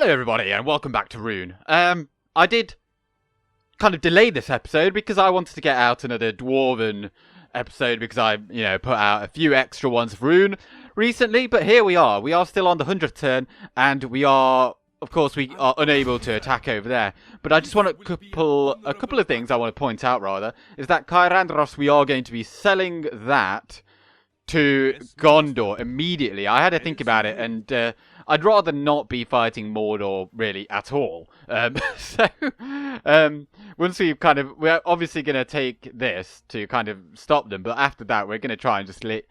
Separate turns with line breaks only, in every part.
Hello everybody and welcome back to Rhûn. I did kind of delay this episode because I wanted to get out another Dwarven episode because I, put out a few extra ones for Rhûn recently, but here we are. We are still on the 100th turn and we are unable to attack over there. But I just want a couple of things I want to point out rather, is that Cair Andros, we are going to be selling that to Gondor immediately. I had to think about it, and I'd rather not be fighting Mordor really at all. Once we're obviously going to take this to kind of stop them, but after that we're going to try and just leave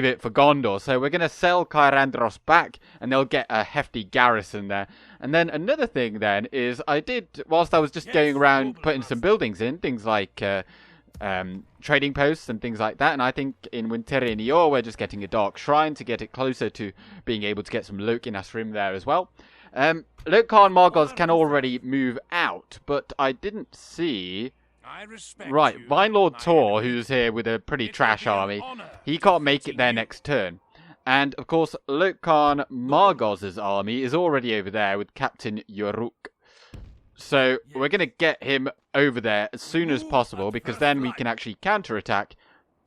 it for Gondor. So we're going to sell Cair Andros back, and they'll get a hefty garrison there. And then another thing then is whilst I was just going around putting some buildings in, things like trading posts and things like that, and I think in Winterian Yor we're just getting a dark shrine to get it closer to being able to get some Loke in Asrim there as well. Loke Khan Margos can already move out, but I didn't see... Right, Vine Lord Tor, who's here with a pretty trash army, he can't make it there next turn. And of course Loke Khan Margos' army is already over there with Captain Yoruk. So we're going to get him over there as soon as possible, because then we can actually counterattack,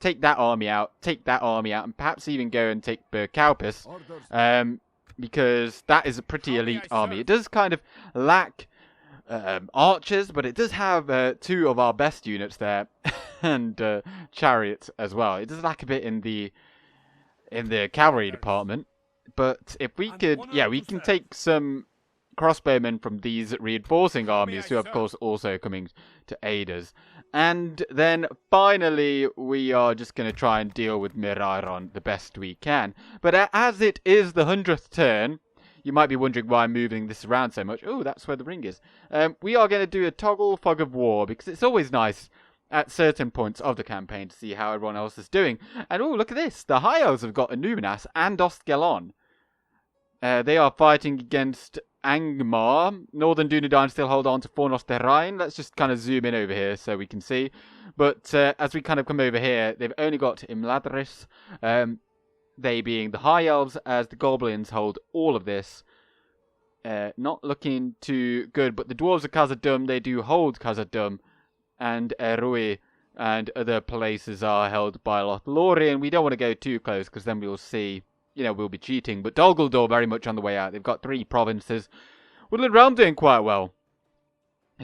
take that army out, and perhaps even go and take Berkaupis, because that is a pretty elite army. It does kind of lack archers, but it does have two of our best units there, and chariots as well. It does lack a bit in the cavalry department, but if we could, we can take some crossbowmen from these reinforcing armies, who are of course also coming to aid us. And then finally we are just going to try and deal with Mirairon the best we can. But as it is the 100th turn, you might be wondering why I'm moving this around so much. Oh, that's where the ring is. We are going to do a toggle fog of war, because it's always nice at certain points of the campaign to see how everyone else is doing. And oh, look at this, the High Elves have got Anuminas and Ostgelon. They are fighting against Angmar. Northern Dunedain still hold on to Fornos Terrain. Let's just kind of zoom in over here so we can see. But as we kind of come over here, they've only got Imladris, they being the High Elves, as the Goblins hold all of this. Not looking too good, but the Dwarves of Khazad-dûm, they do hold Khazad-dûm, and Erui and other places are held by Lothlorien. We don't want to go too close, because then we'll see... we'll be cheating. But Dol Guldur very much on the way out. They've got 3 provinces. Woodland Realm doing quite well.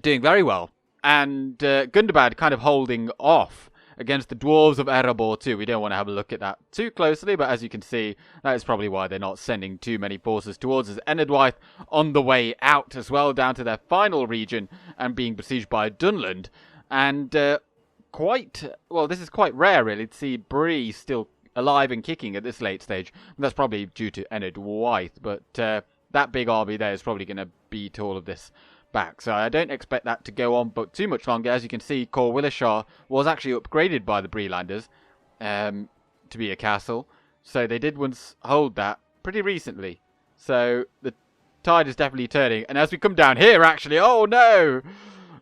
Doing very well. And Gundabad kind of holding off against the Dwarves of Erebor too. We don't want to have a look at that too closely, but as you can see, that is probably why they're not sending too many forces towards us. Enedwaith on the way out as well, down to their final region, and being besieged by Dunland. And this is quite rare really, to see Bree still alive and kicking at this late stage. That's probably due to Enedwaith, but that big army there is probably going to beat all of this back. So I don't expect that to go on but too much longer. As you can see, Cor Willishar was actually upgraded by the Breelanders to be a castle. So they did once hold that pretty recently. So the tide is definitely turning. And as we come down here, actually, oh no!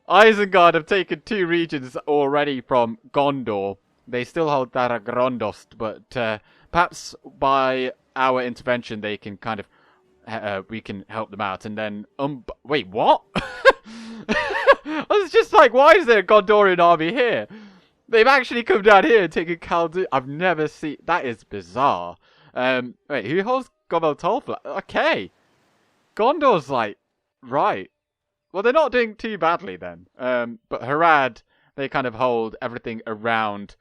Isengard have taken 2 regions already from Gondor. They still hold Daragrondost, but perhaps by our intervention they can kind of we can help them out. And then wait, what? I was just like, why is there a Gondorian army here? They've actually come down here and taken Khaldun. I've never seen that. Is bizarre. Wait, who holds Gobel Tolfla? Okay, Gondor's like right. Well, they're not doing too badly then. But Harad, they kind of hold everything around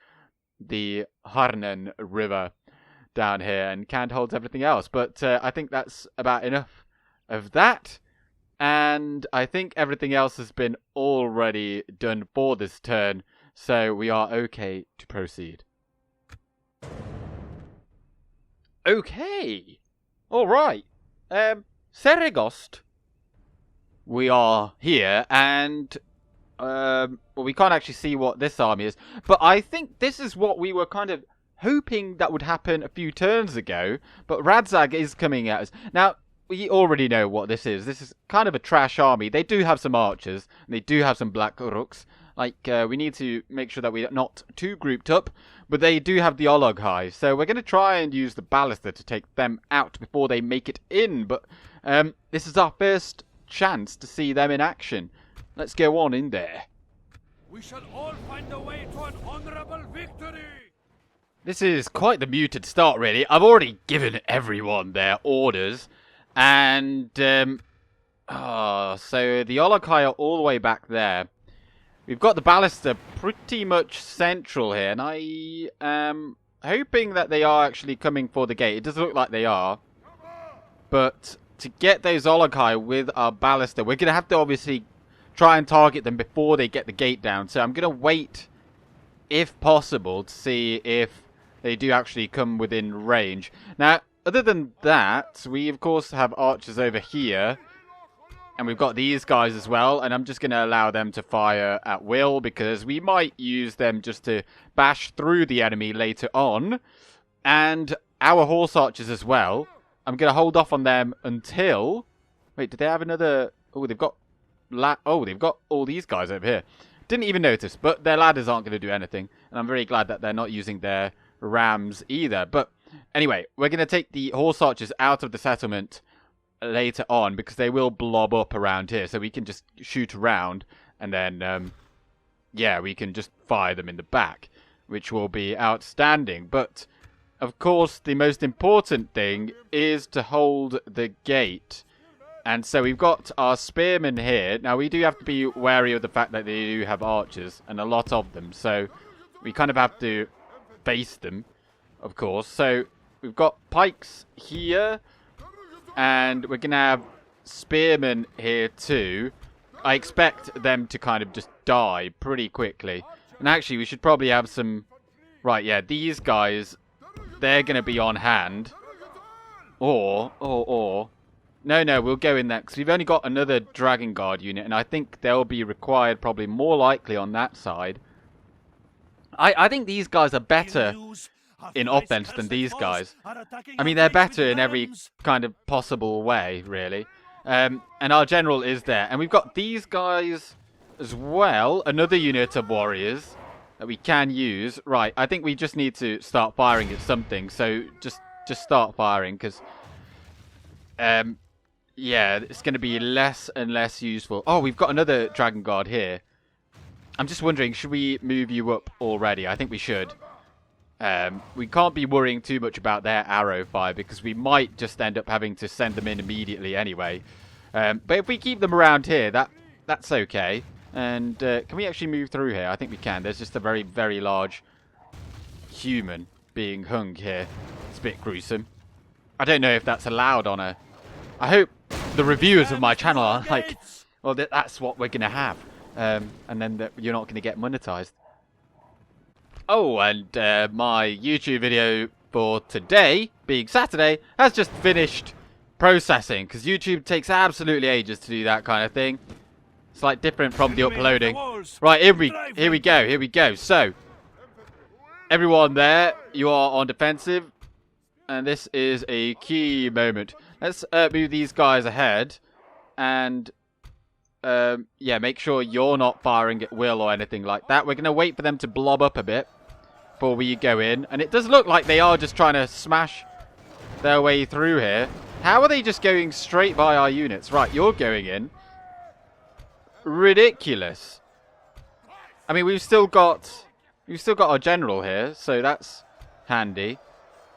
the Harnen River down here, and Kand holds everything else. But I think that's about enough of that. And I think everything else has been already done for this turn, so we are okay to proceed. Okay. All right. Seregost. We are here, and we can't actually see what this army is, but I think this is what we were kind of hoping that would happen a few turns ago. But Radzag is coming at us now. We already know what this is. This is kind of a trash army. They do have some archers, and they do have some black uruks. We need to make sure that we're not too grouped up, but they do have the Olog-hai, so we're going to try and use the ballista to take them out before they make it in. But This is our first chance to see them in action. Let's go on in there.
We shall all find a way to an honorable victory.
This is quite the muted start, really. I've already given everyone their orders. And, so the Olog-hai are all the way back there. We've got the ballista pretty much central here. And I am hoping that they are actually coming for the gate. It does look like they are. But to get those Olog-hai with our ballista, we're going to have to obviously try and target them before they get the gate down. So I'm going to wait, if possible, to see if they do actually come within range. Now, other than that, we of course have archers over here. And we've got these guys as well. And I'm just going to allow them to fire at will, because we might use them just to bash through the enemy later on. And our horse archers as well. I'm going to hold off on them until... Wait, did they have another... Oh, they've got... they've got all these guys over here. Didn't even notice, but their ladders aren't going to do anything. And I'm very glad that they're not using their rams either. But anyway, we're going to take the horse archers out of the settlement later on, because they will blob up around here. So we can just shoot around, and then, yeah, we can just fire them in the back, which will be outstanding. But, of course, the most important thing is to hold the gate. And so we've got our spearmen here. Now, we do have to be wary of the fact that they do have archers, and a lot of them. So we kind of have to face them, of course. So we've got pikes here, and we're going to have spearmen here too. I expect them to kind of just die pretty quickly. And actually, we should probably have some... Right, yeah, these guys, they're going to be on hand. Or... No, we'll go in there, because we've only got another Dragon Guard unit, and I think they'll be required probably more likely on that side. I think these guys are better in offense than these guys. I mean, they're better in every kind of possible way, really. And our general is there. And we've got these guys as well, another unit of warriors that we can use. Right, I think we just need to start firing at something, so just start firing, because... yeah, it's going to be less and less useful. Oh, we've got another Dragon Guard here. I'm just wondering, should we move you up already? I think we should. We can't be worrying too much about their arrow fire, because we might just end up having to send them in immediately anyway. But if we keep them around here, that's okay. And can we actually move through here? I think we can. There's just a very, very large human being hung here. It's a bit gruesome. I don't know if that's allowed on a... I hope the reviewers of my channel are like, well, that's what we're going to have. And then you're not going to get monetized. Oh, and my YouTube video for today, being Saturday, has just finished processing. Because YouTube takes absolutely ages to do that kind of thing. It's like different from the uploading. Right, here we go. So, everyone there, you are on defensive. And this is a key moment. Let's move these guys ahead. And, yeah, make sure you're not firing at will or anything like that. We're going to wait for them to blob up a bit before we go in. And it does look like they are just trying to smash their way through here. How are they just going straight by our units? Right, you're going in. Ridiculous. I mean, we've still got our general here, so that's handy.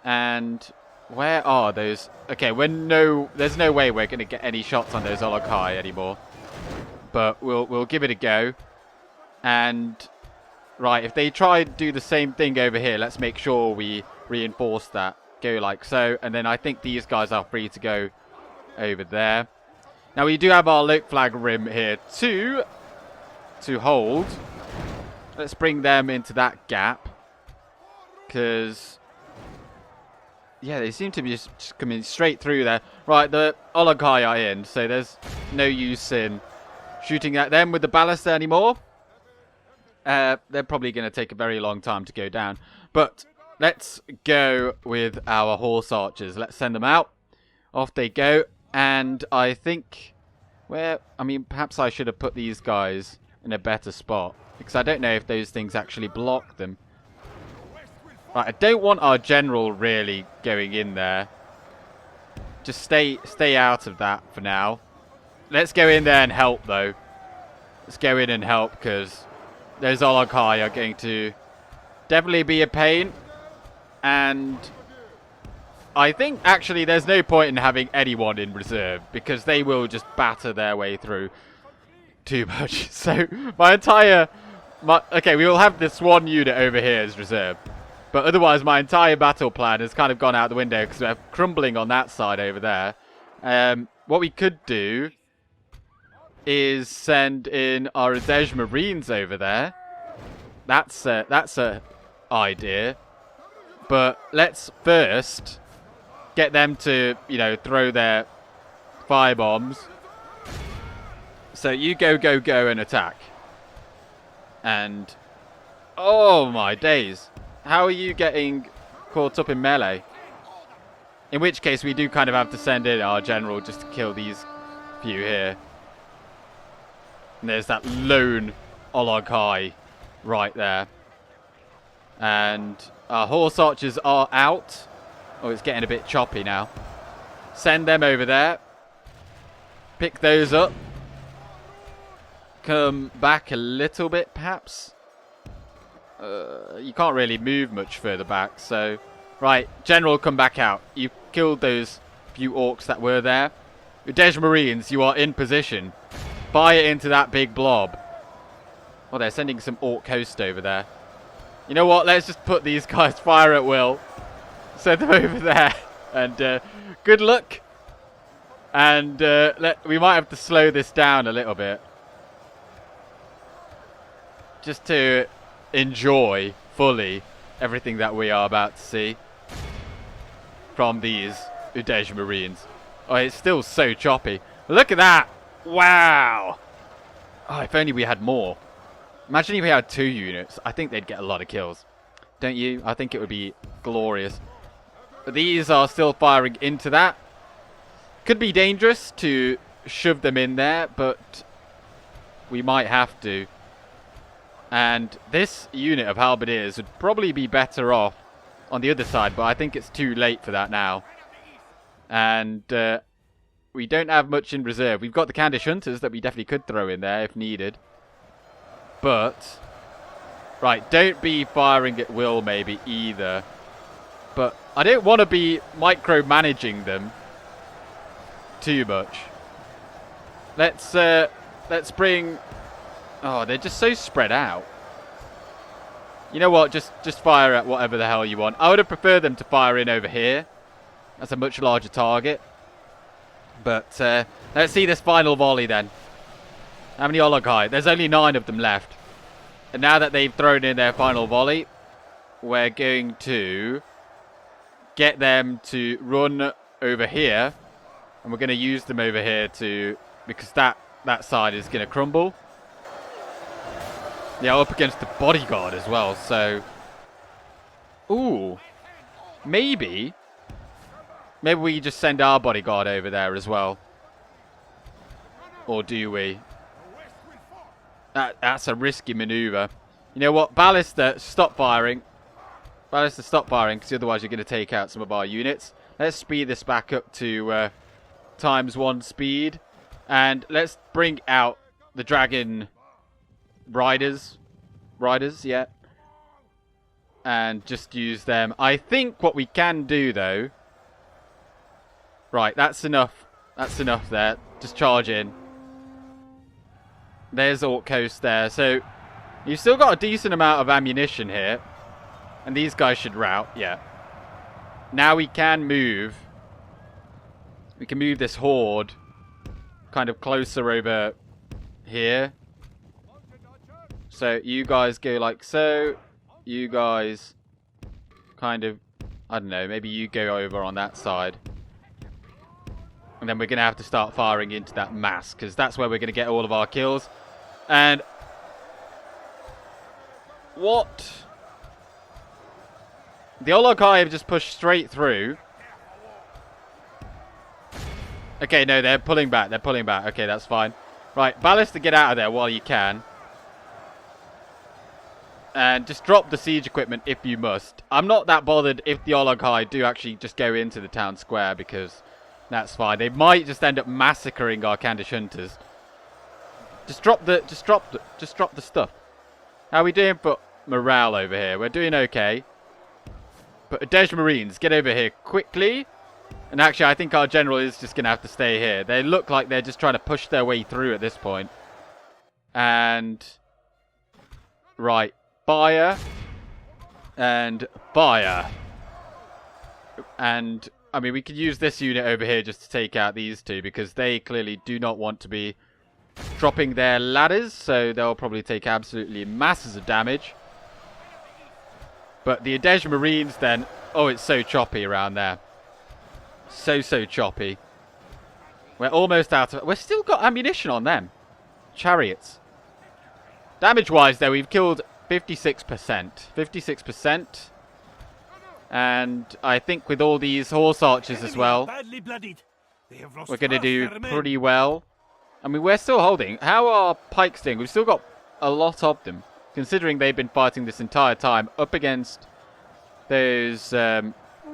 And where are those? Okay, there's no way we're going to get any shots on those Olog-hai anymore. But we'll give it a go. And right, if they try to do the same thing over here, let's make sure we reinforce that. Go like so, and then I think these guys are free to go over there. Now we do have our Loke flag rim here too to hold. Let's bring them into that gap, because yeah, they seem to be just coming straight through there. Right, the Olog-hai are in, so there's no use in shooting at them with the ballista anymore. They're probably going to take a very long time to go down. But let's go with our horse archers. Let's send them out. Off they go. And I think perhaps I should have put these guys in a better spot, because I don't know if those things actually block them. Right, I don't want our general really going in there. just stay out of that for now. Let's go in there and help, though. Let's go in and help, because those Olog-hai are going to definitely be a pain. And I think, actually, there's no point in having anyone in reserve, because they will just batter their way through too much. So, okay, we will have this one unit over here as reserve. But otherwise, my entire battle plan has kind of gone out the window, because we're crumbling on that side over there. What we could do is send in our Olog Marines over there. That's a idea. But let's first get them to, throw their fire bombs. So you go and attack. And oh my days, how are you getting caught up in melee? In which case we do kind of have to send in our general just to kill these few here. And there's that lone Olog-hai right there. And our horse archers are out. Oh, it's getting a bit choppy now. Send them over there. Pick those up. Come back a little bit, perhaps. You can't really move much further back, so... Right, General, come back out. You killed those few orcs that were there. Olog Marines, you are in position. Fire into that big blob. Oh, they're sending some orc host over there. You know what? Let's just put these guys fire at will. Send them over there. And good luck. And we might have to slow this down a little bit. Just to enjoy fully everything that we are about to see from these Olog Marines. Oh, it's still so choppy. Look at that. Wow. Oh, if only we had more. Imagine if we had 2 units. I think they'd get a lot of kills. Don't you? I think it would be glorious. But these are still firing into that. Could be dangerous to shove them in there, but we might have to. And this unit of halberdiers would probably be better off on the other side, but I think it's too late for that now. And we don't have much in reserve. We've got the Candish Hunters that we definitely could throw in there if needed. But, right, don't be firing at will maybe either. But I don't want to be micromanaging them too much. Let's bring... Oh, they're just so spread out. You know what? Just fire at whatever the hell you want. I would have preferred them to fire in over here. That's a much larger target. But let's see this final volley then. How many Olog-hai? There's only 9 of them left. And now that they've thrown in their final volley, we're going to get them to run over here. And we're going to use them over here to... Because that side is going to crumble. Yeah, up against the bodyguard as well, so... Ooh. Maybe we just send our bodyguard over there as well. Or do we? That's a risky maneuver. You know what? Ballista, stop firing. Ballista, stop firing, because otherwise you're going to take out some of our units. Let's speed this back up to ×1 speed. And let's bring out the dragon riders, yeah. And just use them. I think what we can do, though... Right, that's enough. That's enough there. Just charge in. There's Orc Coast there. So, you've still got a decent amount of ammunition here. And these guys should rout, yeah. Now we can move. We can move this horde kind of closer over here. So, you guys go like so. You guys kind of, I don't know, maybe you go over on that side. And then we're going to have to start firing into that mass, because that's where we're going to get all of our kills. And... What? The Olog-hai have just pushed straight through. Okay, no, they're pulling back. They're pulling back. Okay, that's fine. Right, Ballista, get out of there while you can. And just drop the siege equipment if you must. I'm not that bothered if the Olog-hai do actually just go into the town square, because That's fine. They might just end up massacring our Candish hunters. Just drop the stuff. How are we doing for morale over here? We're doing okay. But Dej Marines, get over here quickly. And actually, I think our general is just going to have to stay here. They look like they're just trying to push their way through at this point. And... right. Fire. And fire. And, I mean, we could use this unit over here just to take out these two. Because they clearly do not want to be dropping their ladders. So they'll probably take absolutely masses of damage. But the Adej Marines then... oh, it's so choppy around there. So choppy. We're almost out of... we've still got ammunition on them. Chariots. Damage-wise, though, we've killed 56%. 56%. And I think with all these horse archers as well, we're going to do pretty well. I mean, we're still holding. How are pikes doing? We've still got a lot of them, considering they've been fighting this entire time up against those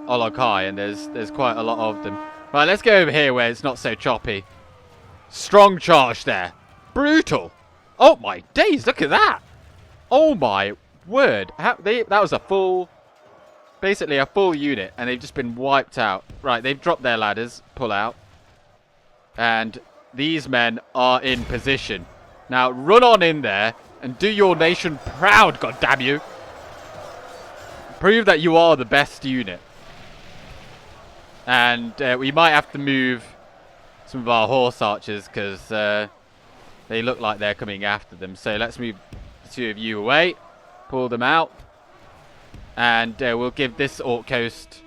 Olog-hai, and there's quite a lot of them. Right, let's go over here where it's not so choppy. Strong charge there. Brutal. Oh my days, look at that. Oh my word. That was a full, basically a full unit, and they've just been wiped out. Right, they've dropped their ladders. Pull out. And these men are in position. Now, run on in there and do your nation proud, goddammit. Prove that you are the best unit. And we might have to move some of our horse archers because they look like they're coming after them. So let's move the two of you away. Pull them out. And we'll give this Orc Coast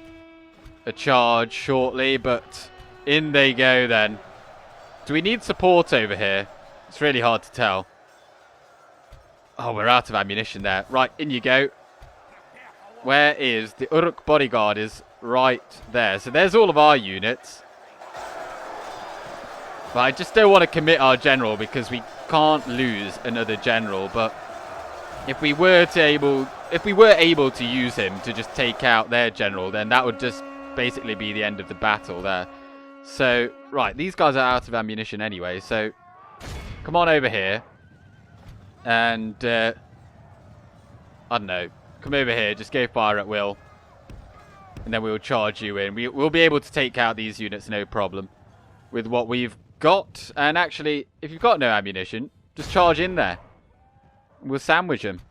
a charge shortly. But in they go then. Do we need support over here? It's really hard to tell. Oh, we're out of ammunition there. Right, in you go. Where is the Uruk bodyguard? Is right there. So there's all of our units. But I just don't want to commit our general because we can't lose another general. But if we were able to use him to just take out their general, then that would just basically be the end of the battle there. So, right, these guys are out of ammunition anyway. So, come on over here. And, I don't know. Come over here, just go fire at will. And then we'll charge you in. We'll be able to take out these units, no problem. With what we've got. And actually, if you've got no ammunition, just charge in there. We'll sandwich them.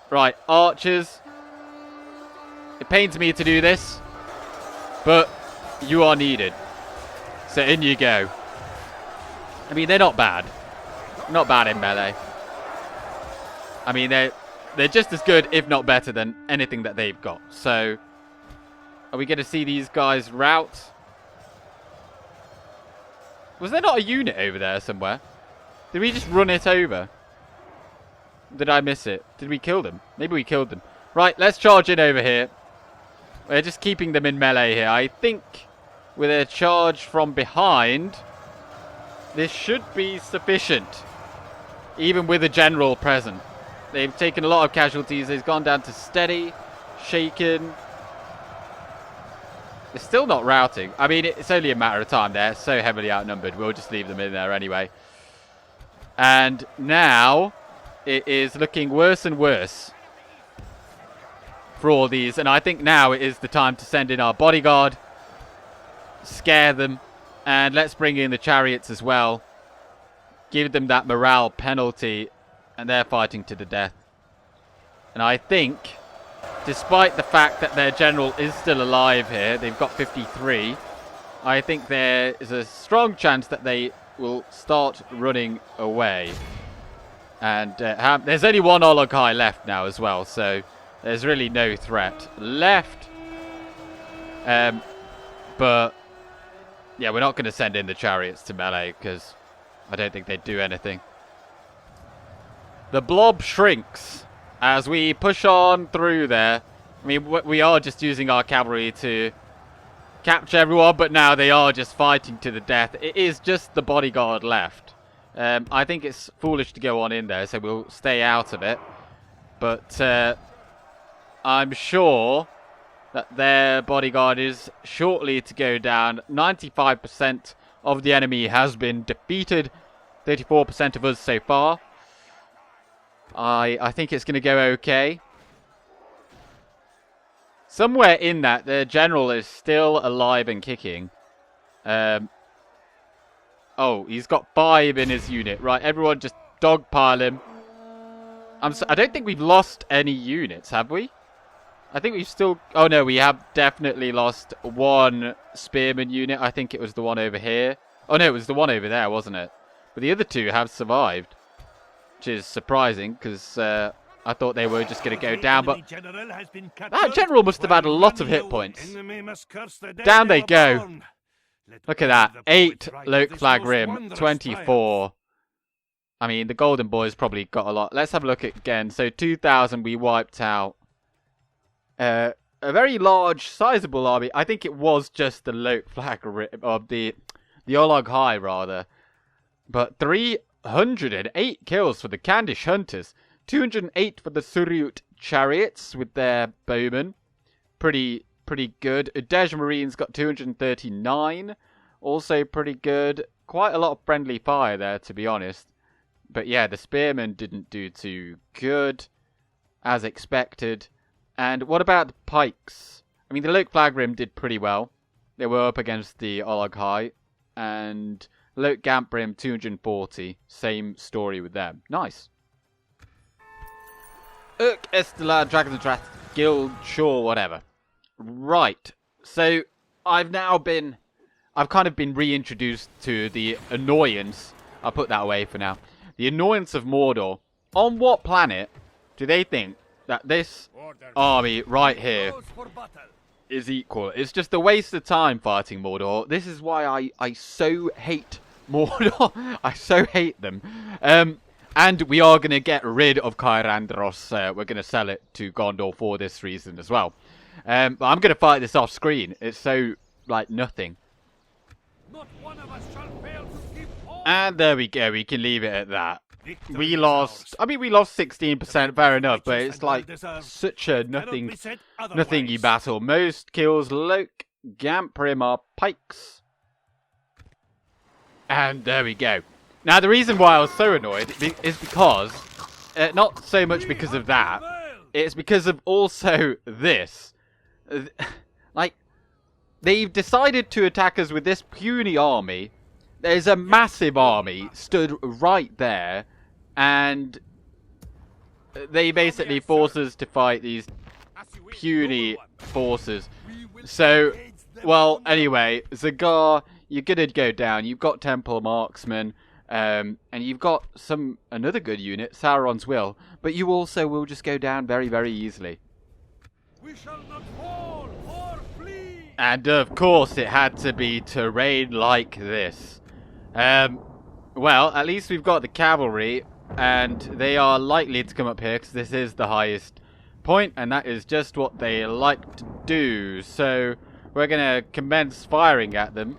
Right, archers. It pains me to do this. But you are needed. So in you go. I mean, they're not bad. Not bad in melee. I mean, they're just as good, if not better, than anything that they've got. So, are we going to see these guys rout? Was there not a unit over there somewhere? Did we just run it over? Did I miss it? Did we kill them? Maybe we killed them. Right, let's charge in over here. We're just keeping them in melee here. I think with a charge from behind, this should be sufficient. Even with a general present. They've taken a lot of casualties. They've gone down to steady, shaken. They're still not routing. I mean, it's only a matter of time. They're so heavily outnumbered. We'll just leave them in there anyway. And now it is looking worse and worse for all these. And I think now it is the time to send in our bodyguard. Scare them. And let's bring in the chariots as well. Give them that morale penalty. And they're fighting to the death. And I think, despite the fact that their general is still alive here, they've got 53, I think there is a strong chance that they will start running away. And there's only one Olog-hai left now as well, so there's really no threat left. But, yeah, we're not going to send in the chariots to melee, because I don't think they'd do anything. The blob shrinks as we push on through there. I mean, we are just using our cavalry to capture everyone, but now they are just fighting to the death. It is just the bodyguard left. I think it's foolish to go on in there, so we'll stay out of it. But I'm sure that their bodyguard is shortly to go down. 95% of the enemy has been defeated. 34% of us so far. I think it's going to go okay. Somewhere in that, the general is still alive and kicking. Oh, he's got 5 in his unit. Right, everyone just dogpile him. I don't think we've lost any units, have we? I think we've still... Oh, no, we have definitely lost 1 spearman unit. I think it was the one over here. Oh, no, it was the one over there, wasn't it? But the other 2 have survived. Which is surprising, because I thought they were just going to go down. But that general must have had a lot of hit points. Down they go. Look at that. 8 Loke Flag Rim, 24. I mean, the Golden Boys probably got a lot. Let's have a look again. So 2,000 we wiped out. A very large, sizable army. I think it was just the Loke Flag Rim, or the Olog-hai rather. But 308 kills for the Candish Hunters. 208 for the Surut Chariots with their bowmen. Pretty good. Udej Marines got 239. Also pretty good. Quite a lot of friendly fire there, to be honest. But yeah, the Spearmen didn't do too good, as expected. And what about the Pikes? I mean, the Loke Flag Rim did pretty well. They were up against the Olog-hai. And Loke Gamp Rim, 240. Same story with them. Nice. Urk, Estelar, Dragons and Drath, Guild, sure, whatever. Right. So, I've kind of been reintroduced to the annoyance. I'll put that away for now. The annoyance of Mordor. On what planet do they think that this army right here is equal? It's just a waste of time fighting Mordor. This is why I so hate Mordor. I so hate them. And we are going to get rid of Cair Andros. We're going to sell it to Gondor for this reason as well. But I'm going to fight this off screen. It's so, like, nothing.
Not one of us shall fail to keep all.
And there we go. We can leave it at that. We lost... I mean, we lost 16%, fair enough. But it's like such a nothing-y battle. Most kills Loke Gamp Rim are Pikes. And there we go. Now, the reason why I was so annoyed is because... not so much because of that. It's because of also this. Like, they've decided to attack us with this puny army. There's a massive army stood right there. And they basically force us to fight these puny forces. So, well, anyway, Zagar, you're going to go down. You've got Temple Marksman. And you've got another good unit, Sauron's Will. But you also will just go down very, very easily.
We shall not fall or flee.
And of course it had to be terrain like this. Well, at least we've got the cavalry. And they are likely to come up here because this is the highest point. And that is just what they like to do. So we're going to commence firing at them.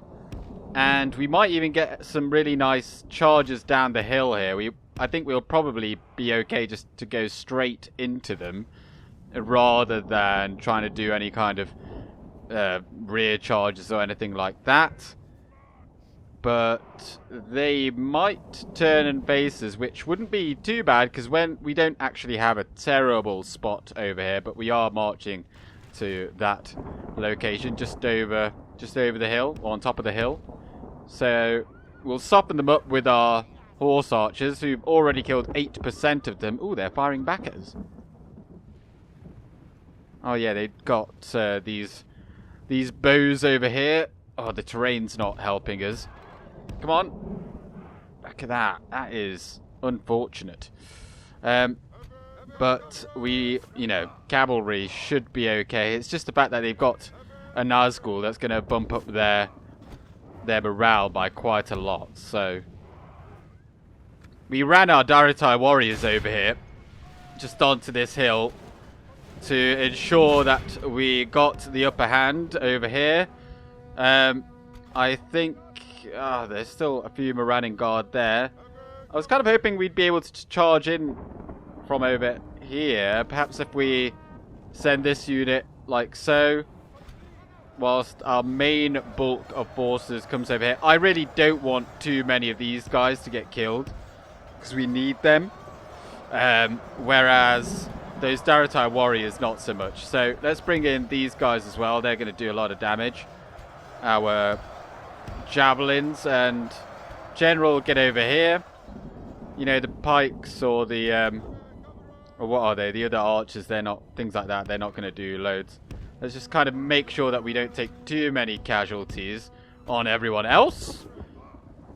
And we might even get some really nice charges down the hill here. I think we'll probably be okay just to go straight into them, rather than trying to do any kind of rear charges or anything like that. But they might turn and face us, which wouldn't be too bad, because when we don't actually have a terrible spot over here, but we are marching to that location just over the hill, or on top of the hill. So we'll soften them up with our horse archers, who've already killed 8% of them. Ooh, they're firing back at us. Oh yeah, they've got these bows over here. Oh, the terrain's not helping us. Come on. Look at that. That is unfortunate. But we, cavalry should be okay. It's just the fact that they've got a Nazgul that's going to bump up their morale by quite a lot. So we ran our Daratai warriors over here, just onto this hill, to ensure that we got the upper hand over here. I think there's still a few Moranning Guard there. I was kind of hoping we'd be able to charge in from over here. Perhaps if we send this unit like so. Whilst our main bulk of forces comes over here. I really don't want too many of these guys to get killed, because we need them. Whereas those Daratai warriors, not so much. So let's bring in these guys as well. They're going to do a lot of damage. Our javelins and general get over here. You know, the pikes or the or what are they? The other archers, they're not, things like that, they're not going to do loads. Let's just kind of make sure that we don't take too many casualties on everyone else.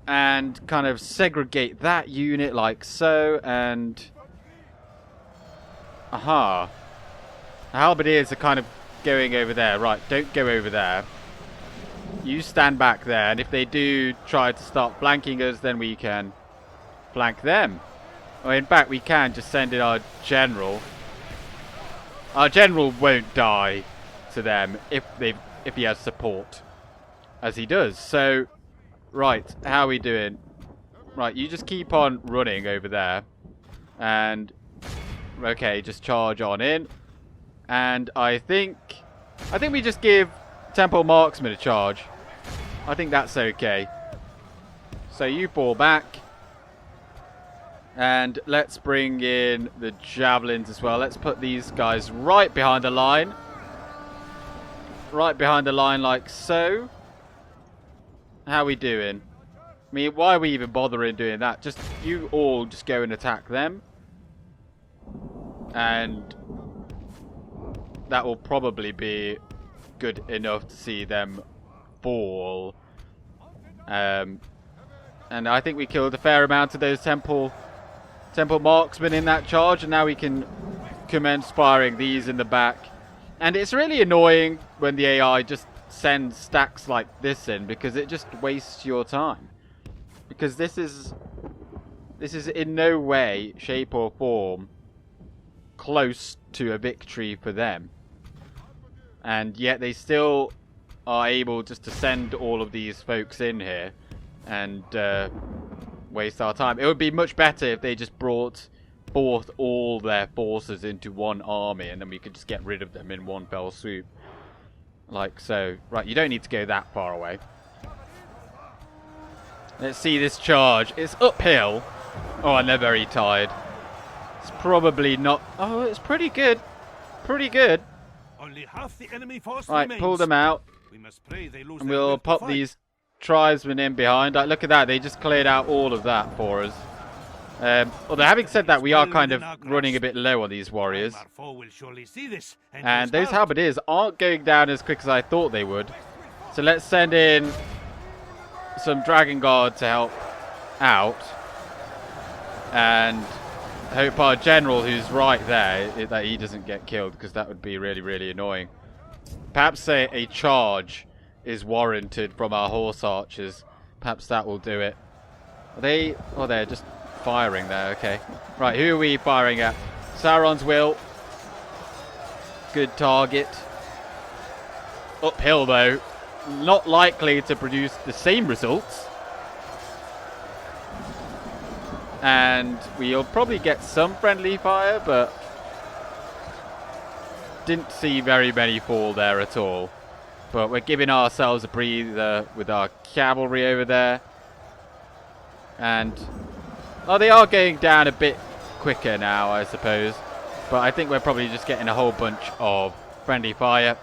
And kind of segregate that unit like so. And aha. The halberdiers are kind of going over there. Right, don't go over there. You stand back there. And if they do try to start flanking us, then we can flank them. Or in fact, we can just send in our general. Our general won't die to them if he has support, as he does. So, right, how are we doing? Right, you just keep on running over there, and okay, just charge on in. And I think we just give Temple Marksman a charge. I think that's okay. So you fall back. And let's bring in the javelins as well. Let's put these guys right behind the line. Right behind the line like so. How are we doing? I mean, why are we even bothering doing that? Just you all just go and attack them. And that will probably be good enough to see them fall. And I think we killed a fair amount of those Temple Marksmen in that charge, and now we can commence firing these in the back. And it's really annoying when the AI just sends stacks like this in, because it just wastes your time. Because this is in no way, shape or form close to a victory for them. And yet they still are able just to send all of these folks in here and waste our time. It would be much better if they just brought forth all their forces into one army, and then we could just get rid of them in one fell swoop. Like so. Right, you don't need to go that far away. Let's see this charge. It's uphill. Oh, and they're very tired. It's probably not... Oh, it's pretty good. Pretty good.
Only half the enemy force
right,
remains.
pull them out.
We must pray they lose
and
their
we'll
will to
pop
fight.
these tribesmen in behind. Like, look at that. They just cleared out all of that for us. Although, having said that, we are kind of running a bit low on these warriors.
Our foe will surely see this,
And those halberdiers aren't going down as quick as I thought they would. So let's send in some Dragon Guard to help out. And hope our general, who's right there, that he doesn't get killed, because that would be really, really annoying. Perhaps a charge is warranted from our horse archers. Perhaps that will do it. Are they... Oh, they're just firing there. Okay. Right, who are we firing at? Sauron's Will. Good target. Uphill, though. Not likely to produce the same results. And we'll probably get some friendly fire, but didn't see very many fall there at all. But we're giving ourselves a breather with our cavalry over there. And oh, they are going down a bit quicker now, I suppose. But I think we're probably just getting a whole bunch of friendly fire.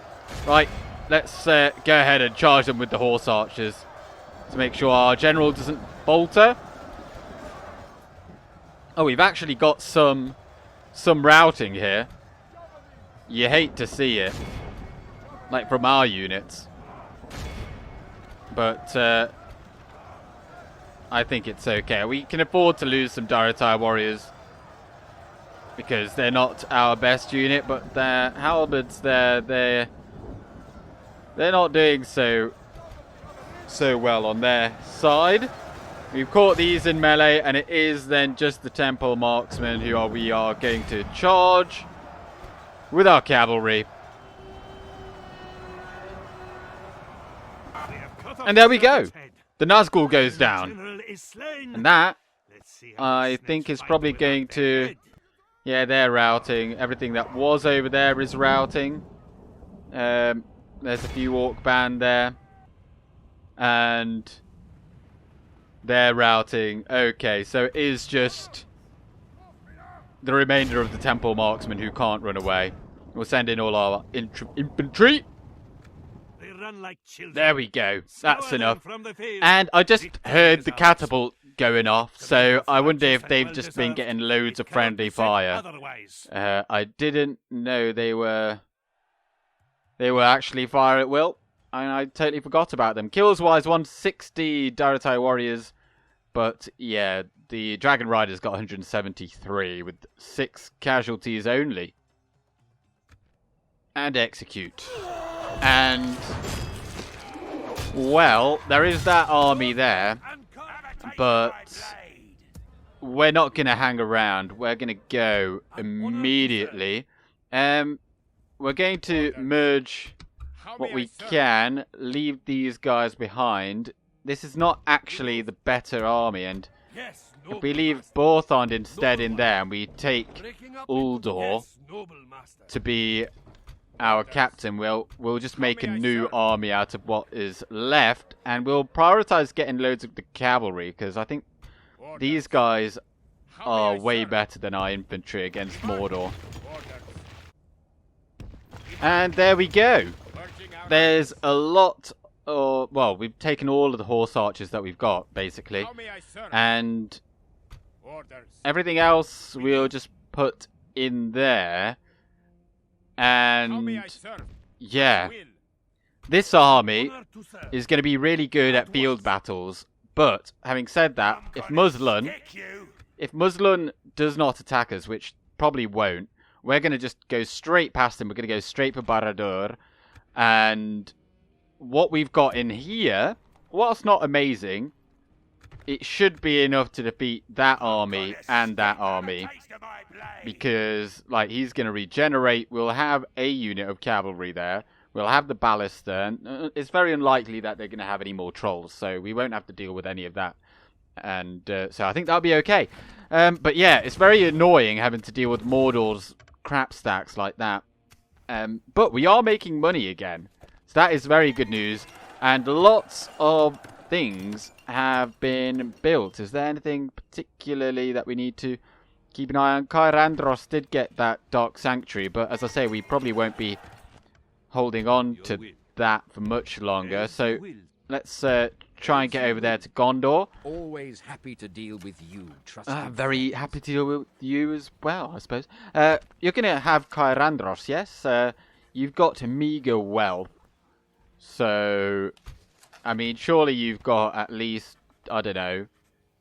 Right, let's go ahead and charge them with the horse archers to make sure our general doesn't falter. Oh, we've actually got some routing here. You hate to see it, like from our units. But I think it's okay. We can afford to lose some Daratai warriors because they're not our best unit, but their halberds, they're not doing so well on their side. We've caught these in melee, and it is then just the Temple Marksmen who we are going to charge with our cavalry. And there we go. The Nazgul goes down. And that, I think, is probably going to... Yeah, they're routing. Everything that was over there is routing. There's a few orc band there. And they're routing. Okay, so it is just the remainder of the temple marksmen who can't run away. We'll send in all our infantry.
They run like children.
There we go. That's
Scour them
enough.
from the field.
And I just heard the
Victorious
catapult going off, so I wonder if they've
well
just been
deserved.
getting loads of
It cannot
friendly
be said
fire.
otherwise.
I didn't know they were actually fire at will, and I totally forgot about them. Kills wise, 160 Daratai warriors, but yeah, the Dragon Riders got 173 with 6 casualties only. And execute. And well, there is that army there, but we're not going to hang around. We're going to go immediately. We're going to merge what we can, leave these guys behind. This is not actually the better army, and if we leave Borthond instead in there and we take Uldor to be our captain, we'll just make a new army out of what is left, and we'll prioritize getting loads of the cavalry, because I think these guys are way better than our infantry against Mordor. And there we go. There's a lot of, well, we've taken all of the horse archers that we've got, basically, and everything else we'll just put in there. And yeah, this army is going to be really good at field battles. But having said that, if Muslin does not attack us, which probably won't, we're going to just go straight past him. We're going to go straight for Barad-dûr. And what we've got in here, whilst not amazing, it should be enough to defeat that army and that army. Because, like, he's going to regenerate. We'll have a unit of cavalry there. We'll have the ballista. And it's very unlikely that they're going to have any more trolls. So we won't have to deal with any of that. And so I think that'll be okay. But yeah, it's very annoying having to deal with Mordor's crap stacks like that. But we are making money again. So that is very good news. And lots of things have been built. Is there anything particularly that we need to keep an eye on? Cair Andros did get that Dark Sanctuary, but as I say, we probably won't be holding on to that for much longer. So let's try and get over there to Gondor.
Always happy to deal with you, trust me.
Very happy to deal with you as well, I suppose. You're going to have Cair Andros, yes? You've got meager wealth. So, I mean, surely you've got at least, I don't know,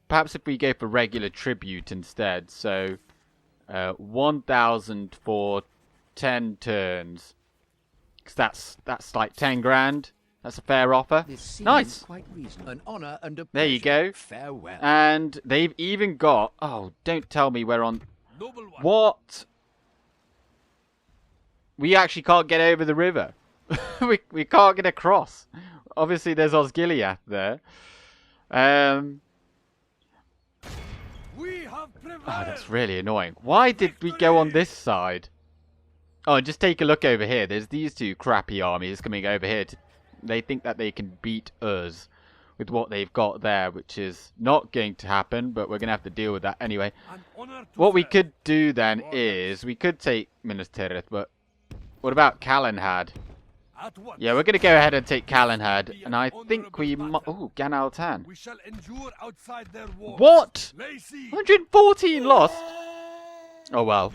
perhaps if we go for regular tribute instead. So, 1,000 for 10 turns. Because that's like 10 grand. That's a fair offer. Nice.
Quite an honor and a
there you go.
Farewell.
And they've even got, oh, don't tell me we're on, what? We actually can't get over the river. we can't get across. Obviously, there's Osgiliath there. Oh, that's really annoying. Why did we go on this side? Oh, just take a look over here. There's these two crappy armies coming over here. They think that they can beat us with what they've got there, which is not going to happen, but we're going to have to deal with that anyway. What we could do then is, we could take Minas Tirith, but what about Calenhad? Yeah, we're going to go ahead and take Calenhad, and I think we might... Oh, Gan Altan. What? 114 lost? Oh, well.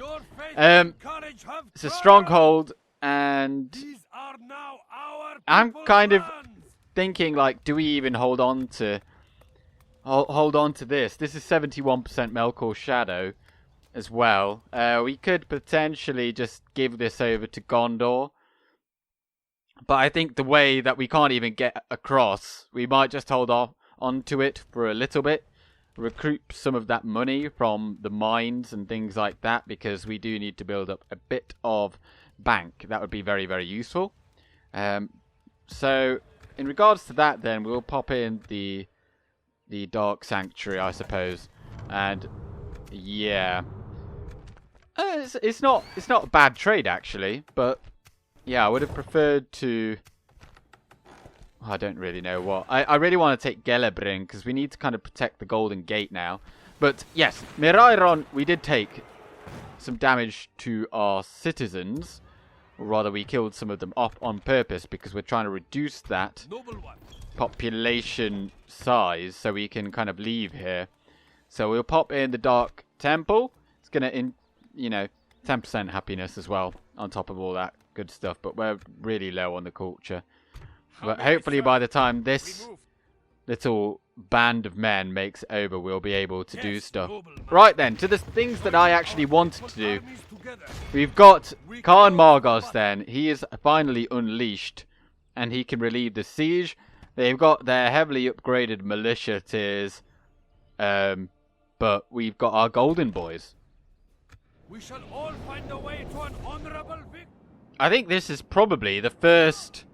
It's a stronghold, and I'm kind of thinking, like, do we even hold on to this? This is 71% Melkor's Shadow as well. We could potentially just give this over to Gondor. But I think the way that we can't even get across, we might just hold off onto it for a little bit. Recruit some of that money from the mines and things like that, because we do need to build up a bit of bank. That would be very, very useful. So, in regards to that then, we'll pop in the Dark Sanctuary, I suppose. And, yeah. It's not a bad trade, actually, but Yeah, I would have preferred to... I don't really know what. I really want to take Gelebring, because we need to kind of protect the Golden Gate now. But, yes, Mirairon, we did take some damage to our citizens. Or rather, we killed some of them off on purpose, because we're trying to reduce that population size so we can kind of leave here. So we'll pop in the Dark Temple. It's going to, you know, 10% happiness as well, on top of all that good stuff. But we're really low on the culture. But hopefully by the time this little band of men makes it over, we'll be able to do stuff. Right then, to the things that I actually wanted to do. We've got Khan Margos then. He is finally unleashed. And he can relieve the siege. They've got their heavily upgraded militia tiers. But we've got our golden boys.
We shall all find a way to an honorable victory.
I think this is probably the first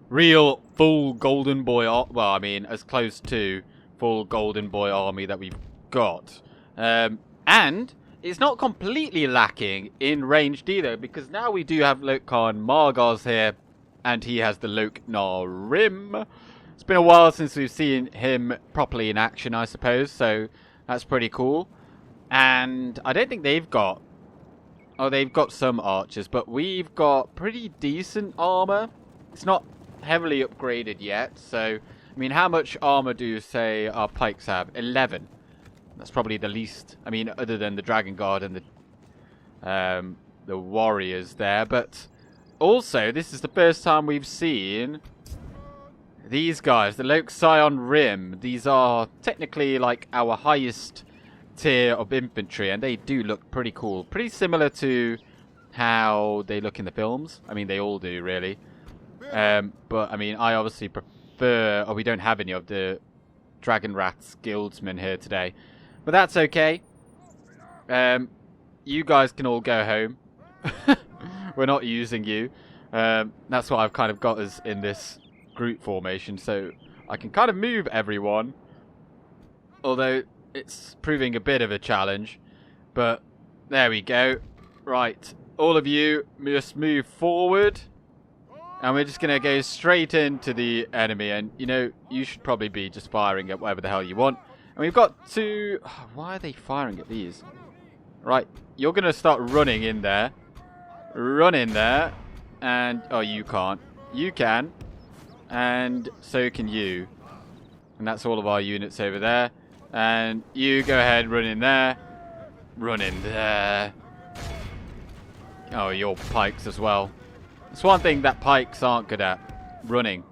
real full golden boy, well, I mean, as close to full golden boy army that we've got. And it's not completely lacking in ranged either, because now we do have Loke Khan Margos here, and he has the Loke Rim. It's been a while since we've seen him properly in action, I suppose, so that's pretty cool. And I don't think they've got... Oh, they've got some archers, but we've got pretty decent armor. It's not heavily upgraded yet, so... I mean, how much armor do you say our pikes have? 11. That's probably the least... I mean, other than the Dragon Guard and the warriors there, but... Also, this is the first time we've seen... These guys, the Loke Scion Rim. These are technically like our highest tier of infantry, and they do look pretty cool. Pretty similar to how they look in the films. I mean, they all do, really. But, I mean, I obviously prefer... Oh, we don't have any of the Dragon Rats Guildsmen here today. But that's okay. You guys can all go home. We're not using you. That's what I've kind of got us in this group formation, so I can kind of move everyone. Although it's proving a bit of a challenge. But there we go. Right. All of you must move forward. And we're just going to go straight into the enemy. And, you know, you should probably be just firing at whatever the hell you want. And we've got to... Why are they firing at these? Right. You're going to start running in there. Run in there. And... Oh, you can't. You can. And so can you. And that's all of our units over there. And you go ahead, run in there. Run in there. Oh, your pikes as well. It's one thing that pikes aren't good at. Running.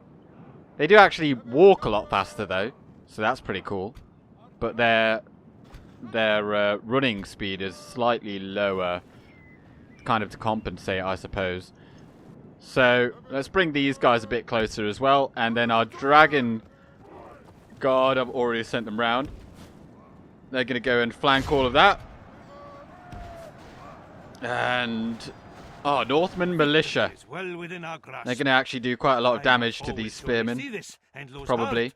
They do actually walk a lot faster though. So that's pretty cool. But their running speed is slightly lower. Kind of to compensate, I suppose. So, let's bring these guys a bit closer as well. And then our Dragon Guard, I've already sent them round. They're going to go and flank all of that. And... Oh, Northman Militia.
Well within our grasp.
They're going to actually do quite a lot of damage to these spearmen. Probably.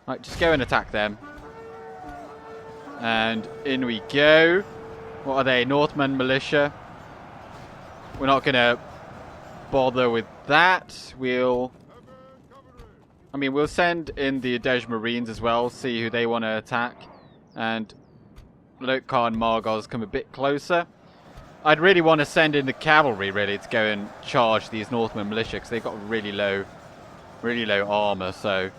Right, just go and attack them. And in we go. What are they? Northman Militia. We're not going to bother with that. We'll send in the Adej Marines as well, see who they want to attack. And Loke Khan Margos come a bit closer. I'd really want to send in the cavalry, really, to go and charge these Northman militia, because they've got really low armor, so...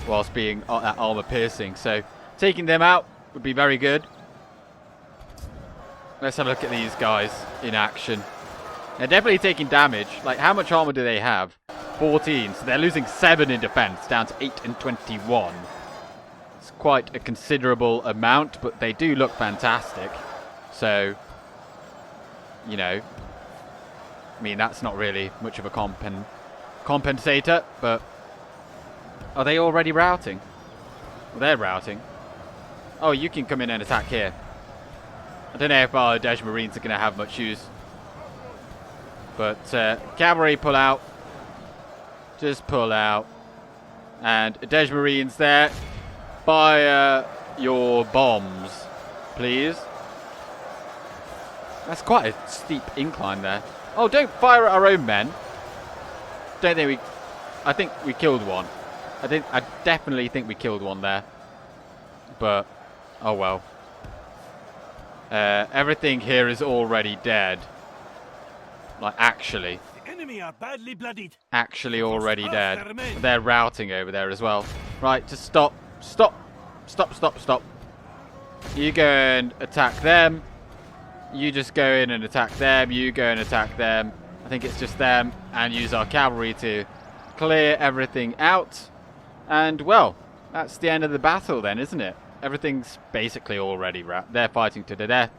Whilst being armor piercing, so taking them out would be very good. Let's have a look at these guys in action. They're definitely taking damage. Like, how much armor do they have? 14. So they're losing 7 in defense, down to 8 and 21. It's quite a considerable amount, but they do look fantastic. So, you know, I mean, that's not really much of a compensator, but... Are they already routing? Well, they're routing. Oh, you can come in and attack here. I don't know if our Adej Marines are going to have much use. But cavalry, pull out. Just pull out. And Adej Marines there. Fire your bombs, please. That's quite a steep incline there. Oh, don't fire at our own men. Don't think we... I think we killed one. I definitely think we killed one there. But, oh well. Everything here is already dead. Like, actually.
The enemy are badly bloodied.
Actually already dead. They're routing over there as well. Right, just stop. Stop. Stop, stop, stop. You go and attack them. You just go in and attack them. You go and attack them. I think it's just them. And use our cavalry to clear everything out. And, well, that's the end of the battle then, isn't it? Everything's basically already wrapped. They're fighting to the death.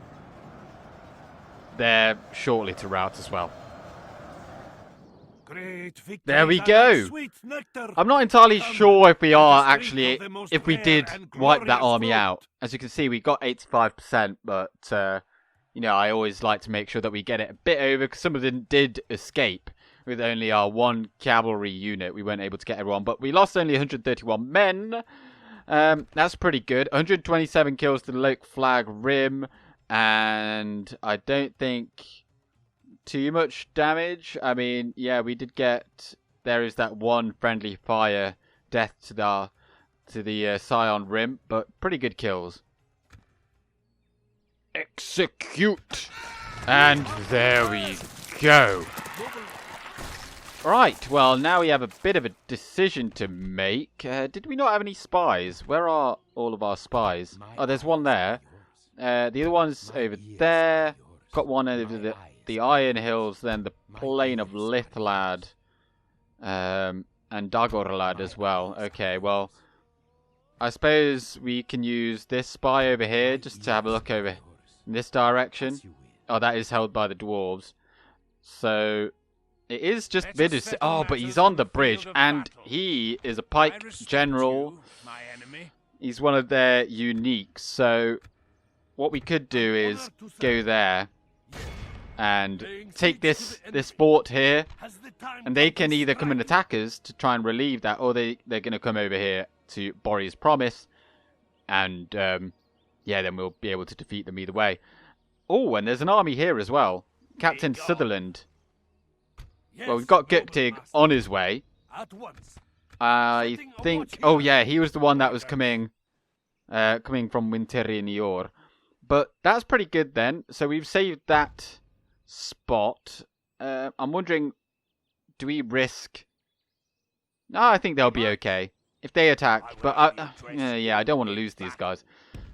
They're shortly to rout as well.
Great victory.
There we go. I'm not entirely sure if we are actually, if we did wipe that army out. As you can see, we got 85%, but, you know, I always like to make sure that we get it a bit over, because some of them did escape. With only our one cavalry unit, we weren't able to get everyone, but we lost only 131 men. That's pretty good. 127 kills to the Loke Flag Rim, and I don't think too much damage. I mean, yeah, we did get... There is that one friendly fire death to the Sauron Rim, but pretty good kills. Execute! And there we go. Right, well, now we have a bit of a decision to make. Did we not have any spies? Where are all of our spies? Oh, there's one there. The other one's over there. Got one over the Iron Hills, then the Plain of Lithlad. And Dagorlad as well. Okay, well, I suppose we can use this spy over here just to have a look over in this direction. Oh, that is held by the dwarves. So... It is just Vidus. Oh, but he's on the bridge, and he is a pike general. He's one of their uniques. So what we could do is go there and take this fort here, and they can either come and attack us to try and relieve that, or they're going to come over here to Borry's Promise, and yeah, then we'll be able to defeat them either way. Oh, and there's an army here as well. Captain Sutherland. Well, we've got Guktig on his way. I think... Oh, yeah, he was the one that was coming from Winterri Nior. But that's pretty good then. So we've saved that spot. I'm wondering, do we risk... No, I think they'll be okay if they attack. But, yeah, I don't want to lose these guys.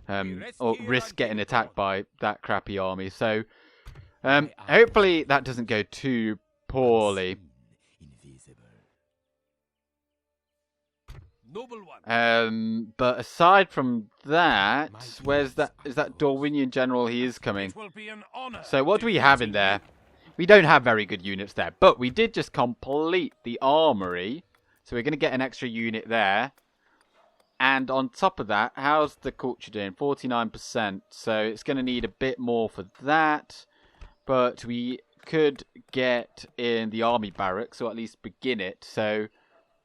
Or risk getting attacked by that crappy army. So, hopefully that doesn't go too... poorly. But aside from that, where's that? Is that Dorwinian general? He is coming. So what do we have in there? We don't have very good units there, but we did just complete the armory, so we're going to get an extra unit there. And on top of that, how's the culture doing? 49%. So it's going to need a bit more for that, but we could get in the army barracks, or at least begin it. So,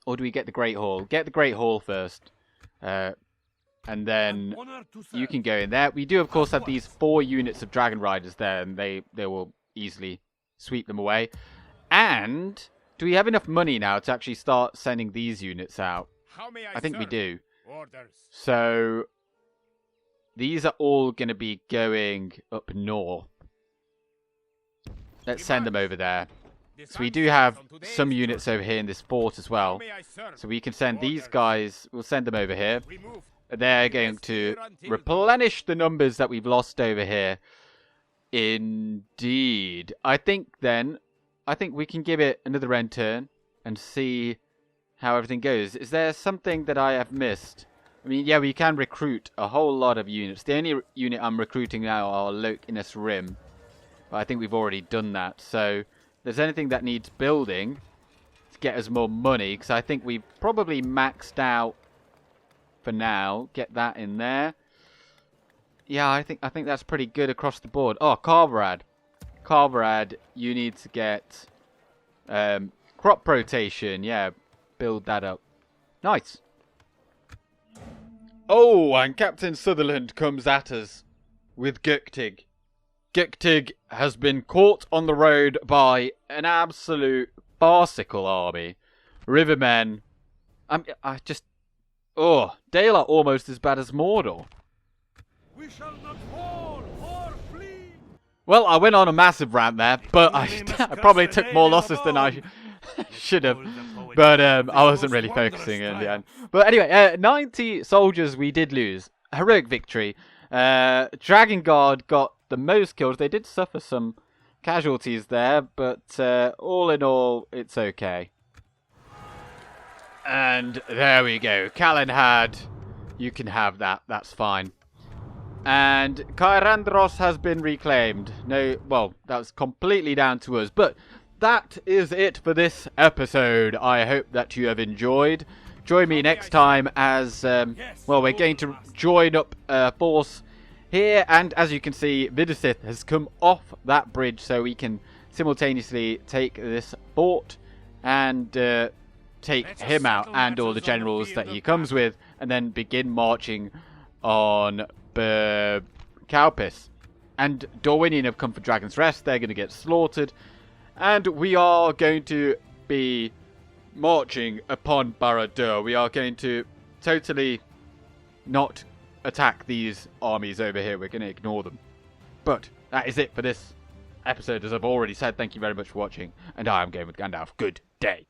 or do we get the Great Hall? Get the Great Hall first, and then you can go in there. We do, of course, have these 4 units of Dragon Riders there, and they will easily sweep them away. And do we have enough money now to actually start sending these units out? I think we do. So these are all going to be going up north. Let's send them over there. So we do have some units over here in this fort as well. So we can send these guys, we'll send them over here. They're going to replenish the numbers that we've lost over here. Indeed. I think we can give it another end turn and see how everything goes. Is there something that I have missed? I mean, yeah, we can recruit a whole lot of units. The only unit I'm recruiting now are Loke Rim. But I think we've already done that. So, if there's anything that needs building to get us more money, because I think we've probably maxed out for now. Get that in there. Yeah, I think that's pretty good across the board. Oh, Carverad. Carverad, you need to get crop rotation. Yeah, build that up. Nice. Oh, and Captain Sutherland comes at us with Guktig. Gictig has been caught on the road by an absolute farcical army. Rivermen. Dale are almost as bad as Mordor.
We shall not fall or flee.
Well, I went on a massive rant there, but I probably took more losses than I should have. But I wasn't really focusing in the end. But anyway, 90 soldiers we did lose. Heroic victory. Dragon Guard got the most kills. They did suffer some casualties there, but all in all, it's okay. And there we go. Calenhad, you can have that. That's fine. And Cair Andros has been reclaimed. No, well, that's completely down to us. But that is it for this episode. I hope that you have enjoyed. Join me next time as, we're going to join up a force here. And as you can see, Vidusith has come off that bridge, so we can simultaneously take this fort and take him out and all the generals that he comes with, and then begin marching on Cowpiss. And Dorwinian have come for Dragon's Rest. They're going to get slaughtered. And we are going to be marching upon Barad-dûr. We are going to totally not attack these armies over here. We're going to ignore them. But that is it for this episode. As I've already said, thank you very much for watching. And I am Game with Gandalf. Good day.